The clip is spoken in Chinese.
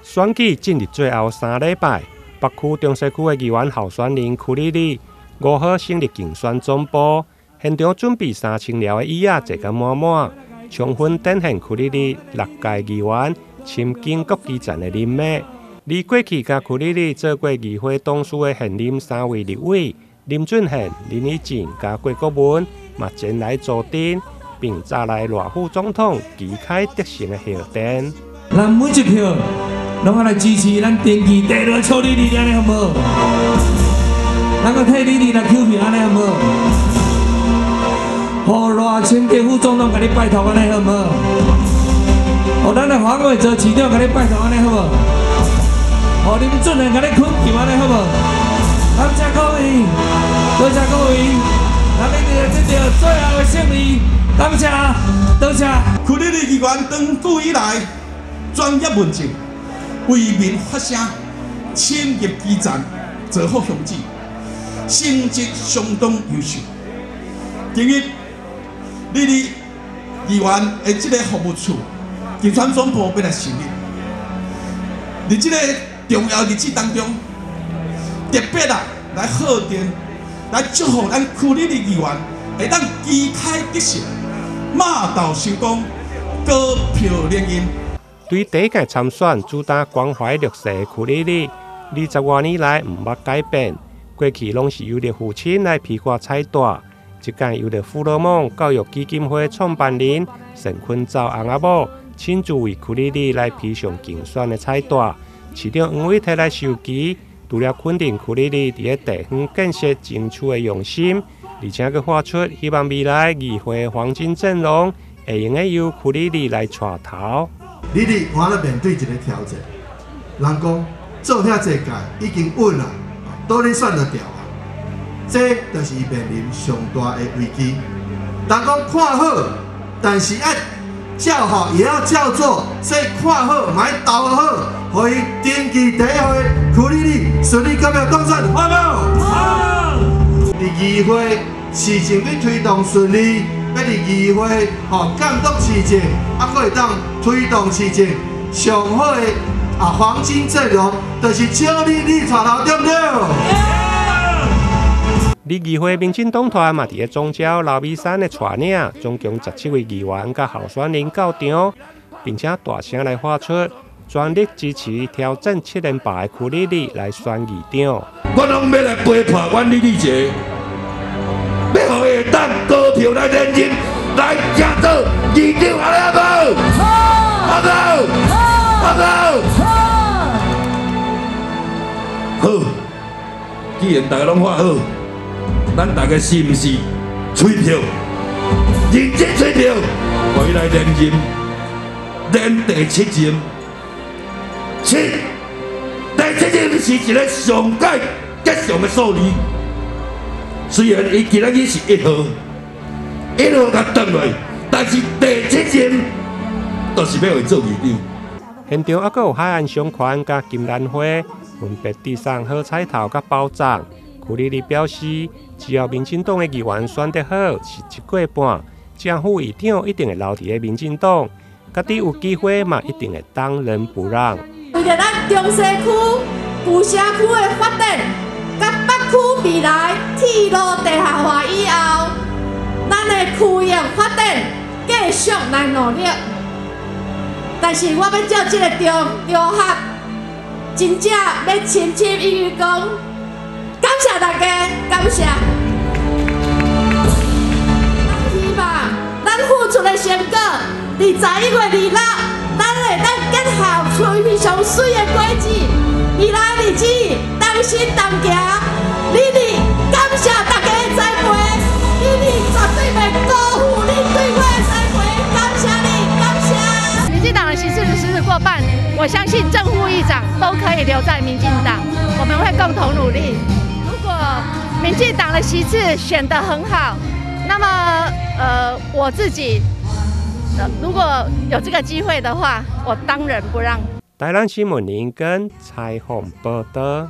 选举进入最后3礼拜，北区、中西区的议员候选人区里里5号成立竞选总部，现场准备3000条的椅仔坐甲满满，充分展现区里里6届议员亲近国基层的人脉。而过去甲区里里做过议会董事的现任3位立委林俊宪、林义正甲郭国文，嘛前来助阵，并找来赖副总统旗开得胜的贺电。咱每一票拢爱来支持咱登记第2处理理安尼好无？咱个替你来扣票安尼好无？互赖清德副总统甲你拜托安尼好无？互咱的黄伟哲市长甲你拜托安尼好无？互林俊宪甲你捆球安尼好无？感谢各位，多谢各位，咱们这条最后的胜利，感谢，多谢。区里里议员长久以来专业问政，为民发声，深入基层，做好乡亲，成绩相当优秀。今日里里议员的这个服务处竞选总部要来成立，在这个重要日子当中，特别来贺电，来祝福咱区里的议员会当旗开得胜，马到成功，高票连任。对第一届参选主打关怀弱势的区里里，20多年来毋捌改变。过去拢是由着父亲来披挂彩带，这届由着富乐蒙教育基金会创办人陈坤照翁仔某亲自为区里里来披上竞选的彩带。市长黄伟摕来授旗，除了肯定区里里伫个地方建设争取的用心，而且佮发出希望未来议会黄金阵容会用个由区里里来带头。里里我咧面对一个挑战，人讲做遐济届已经稳啦，倒咧选得掉啊，这就是面临上大的危机。人讲看好，但是要叫好也要叫做说看好，买投好，可以登记第1回区里里顺利到票当选，好无？好。伫议会事情要推动顺利。要伫议会监督市政，还会当推动市政上好的黄金阵容，就是请你带头，对不对？而议会民进党团嘛，伫个总召老美山的带领，总共17位议员甲候选人到场，并且大声来发出全力支持挑战7连霸的区里里来选议长。我拢要来陪伴阮李立杰。要互会当高票来连任，来赢做议长，安尼好无？好，好，既然大家拢看好，咱大家是毋是吹票？认真吹票，互伊来连任，连第7任。第7任是一个上届吉祥的数字。虽然伊今仔日是1号甲转来，但是第7任就是要会做议长。现场还佫有海岸商圈甲金兰花分别递上好彩头甲包章。区里里表示，只要民进党的议员选得好，是1过半，政府议长一定会留伫个民进党，家己有机会嘛，一定会当仁不让。为着咱中西区、旧社区的发展。甲北区未来铁路地下化以后，咱的区域发展继续来努力。但是我要照这个中合，真正要深深意义讲，感谢大家，感谢。希望咱付出的成果，21月26，咱会当结合非常水的轨迹，未来日子。当心当行，你哋感谢大家的栽培，你哋绝对袂辜负你对我的栽培，感谢你，感谢。民进党的席次实质过半，我相信正副议长都可以留在民进党，我们会共同努力。如果民进党的席次选得很好，那么我自己如果有这个机会的话，我当仁不让。台南新闻林跟采访报道。